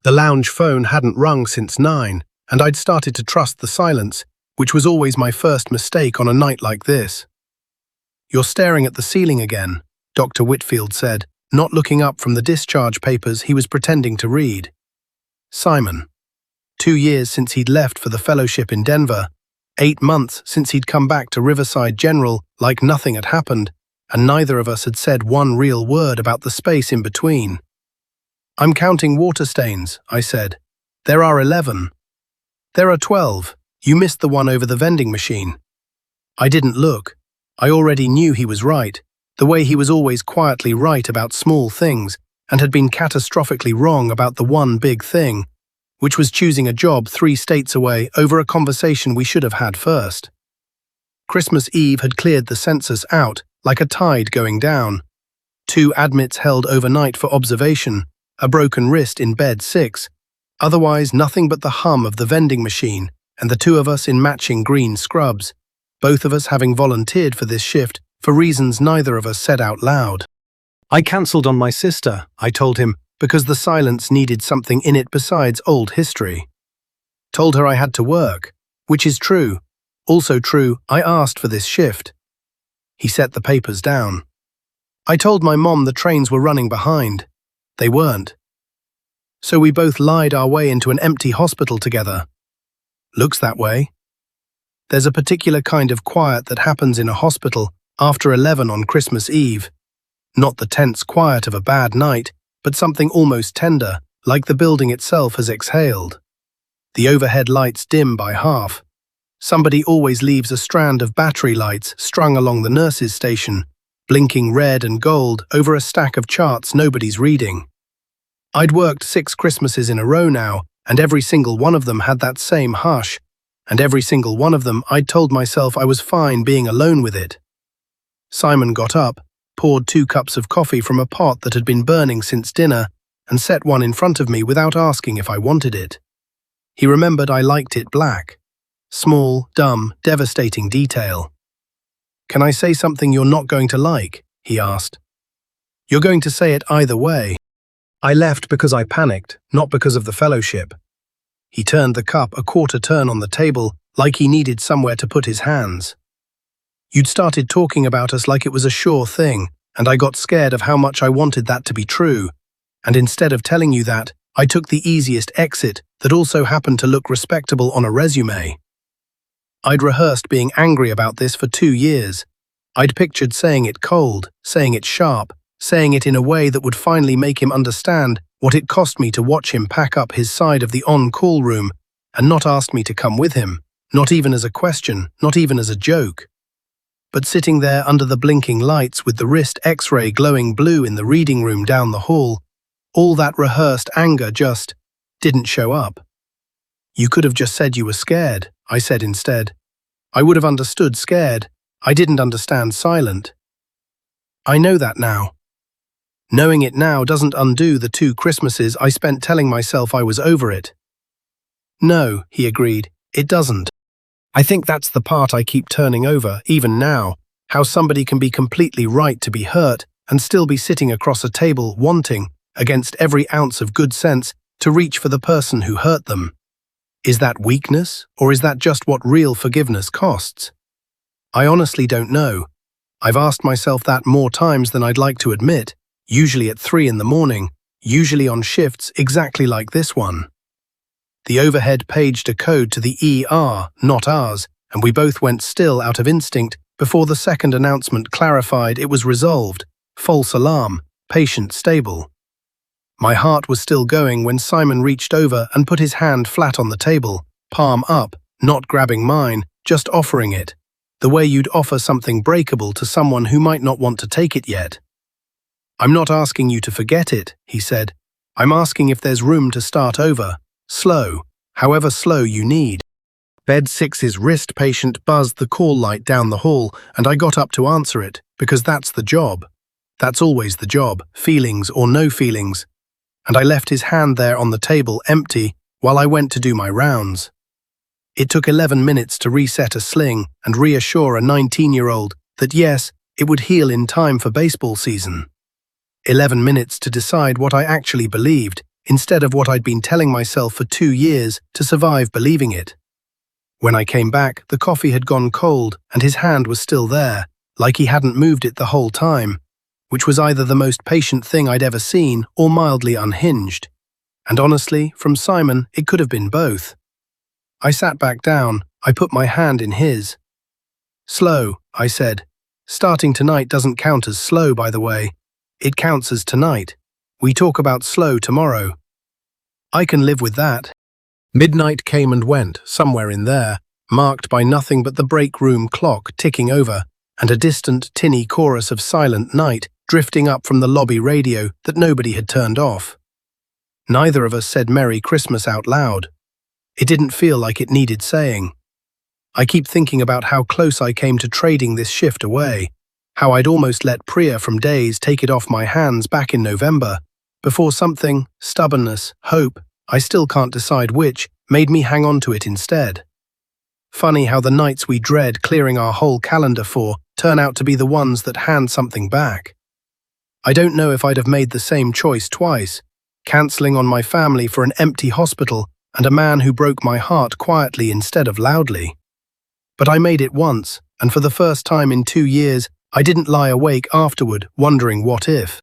The lounge phone hadn't rung since 9, and I'd started to trust the silence, which was always my first mistake on a night like this. "You're staring at the ceiling again," Dr. Whitfield said, not looking up from the discharge papers he was pretending to read. Simon. 2 years since he'd left for the fellowship in Denver, 8 months since he'd come back to Riverside General like nothing had happened, and neither of us had said one real word about the space in between. "I'm counting water stains," I said. "There are 11. "There are 12. You missed the one over the vending machine." I didn't look. I already knew he was right, the way he was always quietly right about small things and had been catastrophically wrong about the one big thing, which was choosing a job 3 states away over a conversation we should have had first. Christmas Eve had cleared the census out like a tide going down. 2 admits held overnight for observation, a broken wrist in bed 6, otherwise nothing but the hum of the vending machine and the 2 of us in matching green scrubs, both of us having volunteered for this shift for reasons neither of us said out loud. "I cancelled on my sister," I told him, because the silence needed something in it besides old history. "Told her I had to work," which is true. Also true, I asked for this shift. He set the papers down. "I told my mom the trains were running behind. They weren't. So we both lied our way into an empty hospital together. Looks that way. There's a particular kind of quiet that happens in a hospital after 11 on Christmas Eve. Not the tense quiet of a bad night, but something almost tender, like the building itself has exhaled. The overhead lights dim by half. Somebody always leaves a strand of battery lights strung along the nurse's station, blinking red and gold over a stack of charts nobody's reading. I'd worked 6 Christmases in a row now, and every single one of them had that same hush, and every single one of them I'd told myself I was fine being alone with it. Simon got up, poured 2 cups of coffee from a pot that had been burning since dinner, and set one in front of me without asking if I wanted it. He remembered I liked it black. Small, dumb, devastating detail. "Can I say something you're not going to like?" he asked. "You're going to say it either way." I left because I panicked, not because of the fellowship. He turned the cup a quarter turn on the table, like he needed somewhere to put his hands. "You'd started talking about us like it was a sure thing, and I got scared of how much I wanted that to be true. And instead of telling you that, I took the easiest exit that also happened to look respectable on a resume. I'd rehearsed being angry about this for 2 years. I'd pictured saying it cold, saying it sharp, saying it in a way that would finally make him understand what it cost me to watch him pack up his side of the on-call room and not ask me to come with him, not even as a question, not even as a joke. But sitting there under the blinking lights with the wrist X-ray glowing blue in the reading room down the hall, all that rehearsed anger just didn't show up. "You could have just said you were scared," I said instead. "I would have understood scared. I didn't understand silent." I know that now. Knowing it now doesn't undo the 2 Christmases I spent telling myself I was over it. "No," he agreed, "it doesn't. I think that's the part I keep turning over, even now, how somebody can be completely right to be hurt and still be sitting across a table wanting, against every ounce of good sense, to reach for the person who hurt them. Is that weakness, or is that just what real forgiveness costs? I honestly don't know. I've asked myself that more times than I'd like to admit, usually at 3 in the morning, usually on shifts exactly like this one. The overhead paged a code to the ER, not ours, and we both went still out of instinct before the second announcement clarified it was resolved, false alarm, patient stable. My heart was still going when Simon reached over and put his hand flat on the table, palm up, not grabbing mine, just offering it, the way you'd offer something breakable to someone who might not want to take it yet. "I'm not asking you to forget it," he said. "I'm asking if there's room to start over. Slow, however slow you need." Bed 6's wrist patient buzzed the call light down the hall, and I got up to answer it, because that's the job. That's always the job, feelings or no feelings. And I left his hand there on the table empty while I went to do my rounds. It took 11 minutes to reset a sling and reassure a 19-year-old that yes, it would heal in time for baseball season. 11 minutes to decide what I actually believed, instead of what I'd been telling myself for 2 years to survive believing it. When I came back, the coffee had gone cold and his hand was still there, like he hadn't moved it the whole time, which was either the most patient thing I'd ever seen or mildly unhinged. And honestly, from Simon, it could have been both. I sat back down. I put my hand in his. "Slow," I said. "Starting tonight doesn't count as slow, by the way. It counts as tonight. We talk about slow tomorrow." I can live with that. Midnight came and went, somewhere in there, marked by nothing but the break room clock ticking over and a distant, tinny chorus of Silent Night drifting up from the lobby radio that nobody had turned off. Neither of us said Merry Christmas out loud. It didn't feel like it needed saying. I keep thinking about how close I came to trading this shift away, how I'd almost let Priya from Days take it off my hands back in November, before something, stubbornness, hope, I still can't decide which, made me hang on to it instead. Funny how the nights we dread clearing our whole calendar for turn out to be the ones that hand something back. I don't know if I'd have made the same choice twice, cancelling on my family for an empty hospital and a man who broke my heart quietly instead of loudly. But I made it once, and for the first time in 2 years, I didn't lie awake afterward wondering what if.